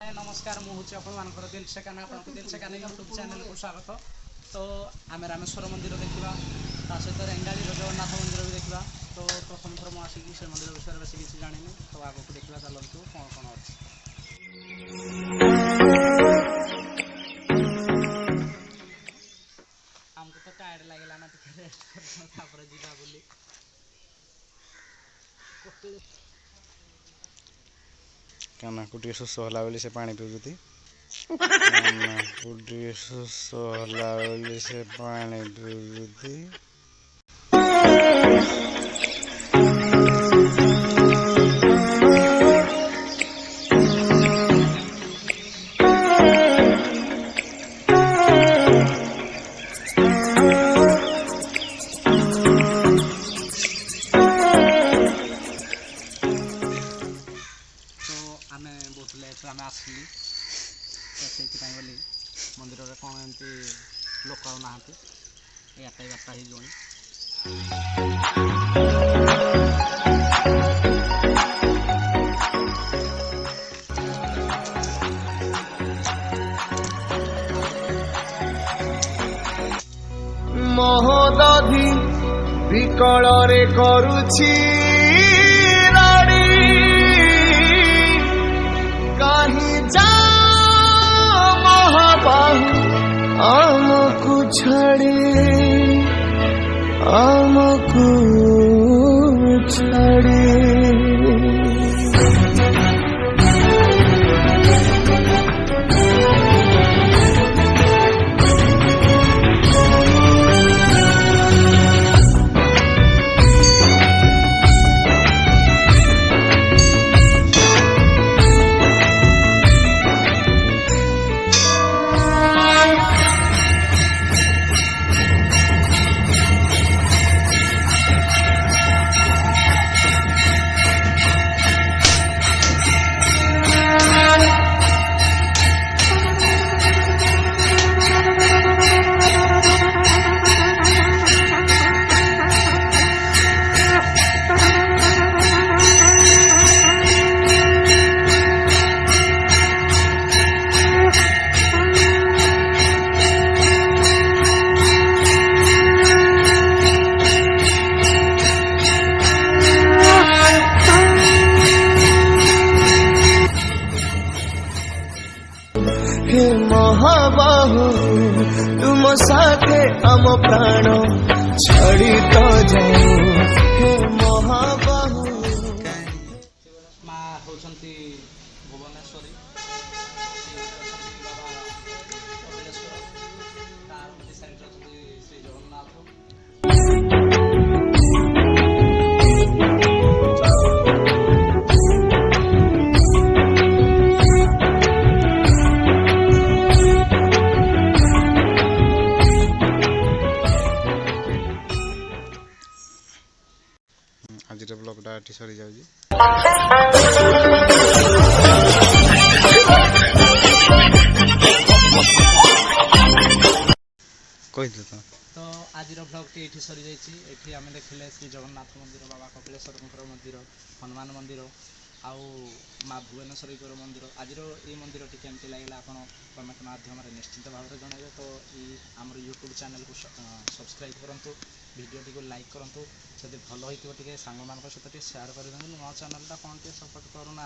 हाय नमस्कार मुझे आपंकर दिल से काना दिल से काना यूट्यूब चैनल को स्वागत। तो आम रामेश्वर मंदिर देखा सहित रेंगाली जगन्नाथ मंदिर भी देखा। तो प्रथम थर मुझे आसिक से मंदिर विषय बेस किसी जानी तो आगे को देखा चलतु कौन कौन अच्छे। आमको तो टायर्ड लगेगा ना जीवा बोली काना कुटी शोष होला बोली से पानी पिउछथि कुटी शोष होला बोली से पानी पिउछथि। आमे बहुत लेट आम आसली तो से बोली मंदिर में कौन एमती लोक ना एगारटा 12टा ही जोड़ी महोदधि विकल रे करुछि कहीं जा महाबाहु आमको छड़े आमको छड़े। हे महाबाहु तुम साथे आम प्राण छड़ी तो जाओ। हे महाबाहु माँ होती भुवनेश्वरी बाबा कपिलेश्वर साइड श्री जगन्नाथ। आज ब्लॉगटा ये सरी जाऊँगी। तो आज ब्लॉगटी ये सरी जाइए। आम देखिले श्री जगन्नाथ मंदिर बाबा कपिलेश्वर मंदिर हनुमान मंदिर आउ माँ भुवनेश्वरी मंदिर। आज ये मंदिर टी केमती लगे आप कमेंट माध्यम निश्चित भाव में जनइबे। तो ये आम यूट्यूब चैनल को सब्सक्राइब करूँ वीडियो को लाइक करूँ जब भल हो सांग मान सहित शेयर कर मो चैनल कौन सपोर्ट करूना।